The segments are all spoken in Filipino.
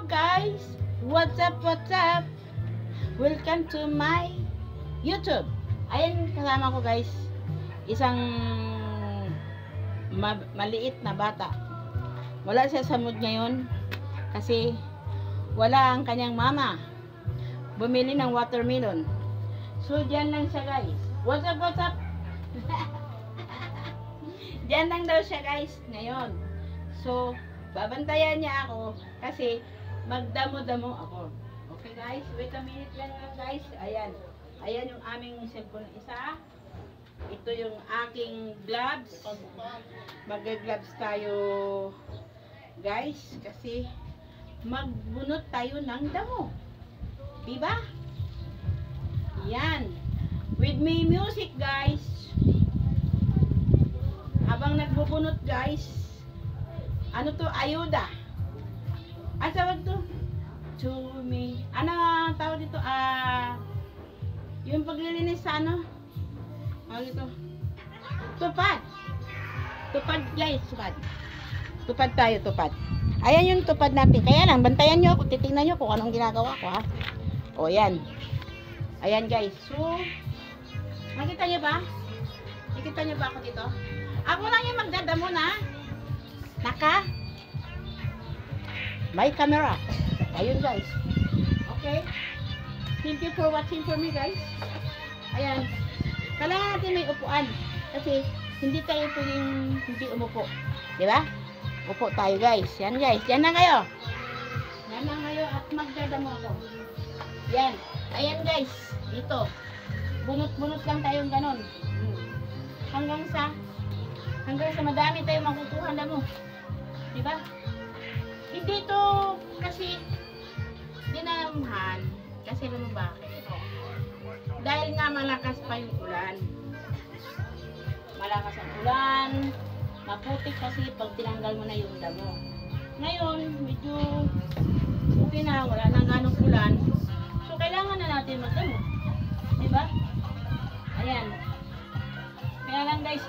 guys! What's up, what's up? Welcome to my YouTube. Ayan, kasama ko guys, isang maliit na bata. Wala siya sa mood ngayon kasi wala ang kanyang mama bumili ng watermelon. So dyan lang siya guys. What's up, what's up? Dyan lang daw siya guys ngayon. So babantayan niya ako kasi magdamo-damo ako. Okay guys, wait a minute lang guys. Ayan. Ayan yung aming cellphone isa. Ito yung aking gloves. Mag-gloves tayo guys kasi magbunot tayo ng damo. Diba? Yan. With me music guys. Habang nagbubunot guys. Ano to? Ayuda. Ang tawag to? To me. Ano tawag dito? Yung paglilinis sa ano? Ano dito? Tupad. Tupad guys. Tupad. Tupad tayo. Tupad. Ayan yung tupad natin. Kaya lang, bantayan nyo ako. Titingnan nyo kung anong ginagawa ko ha. O yan. Ayan guys. So, nakita nyo ba? Nakita nyo ba ako dito? Ako lang yung magdadamo na. May camera. Ayun guys. Okay. Thank you for watching for me guys. Ayan. Kailangan natin may upuan. Kasi hindi tayo pwedeng hindi umupo. Diba? Upo tayo guys. Yan guys. Yan na kayo. Yan na kayo at magdadamo ako. Yan. Ayan guys. Dito. Bunot-bunot lang tayong ganon. Hanggang sa madami tayong makukuha na mo. Diba? Hindi to kasi dinamhan. Kasi naman bakit? Dahil nga malakas pa yung ulan. Malakas ang ulan. Maputik kasi pag tinanggal mo na yung damo. Ngayon, medyo okay na. Wala nang ganong ulan. So, kailangan na natin magdamo. Diba? Ayan. Kaya lang guys,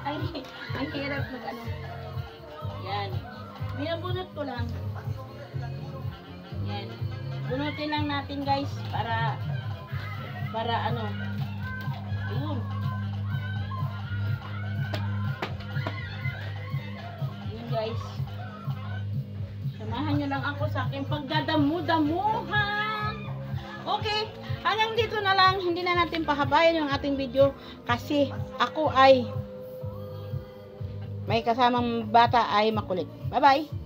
ang hirap mag ano. Yan. Binabunot ko lang. Yan. Bunutin lang natin guys para ano. Ayun. Yun guys. Samahan nyo lang ako sa aking pagdadamu-damuhan. Okay. Hanggang dito na lang. Hindi na natin pahabayan yung ating video kasi ako ay may kasamang bata ay makulit. Bye-bye!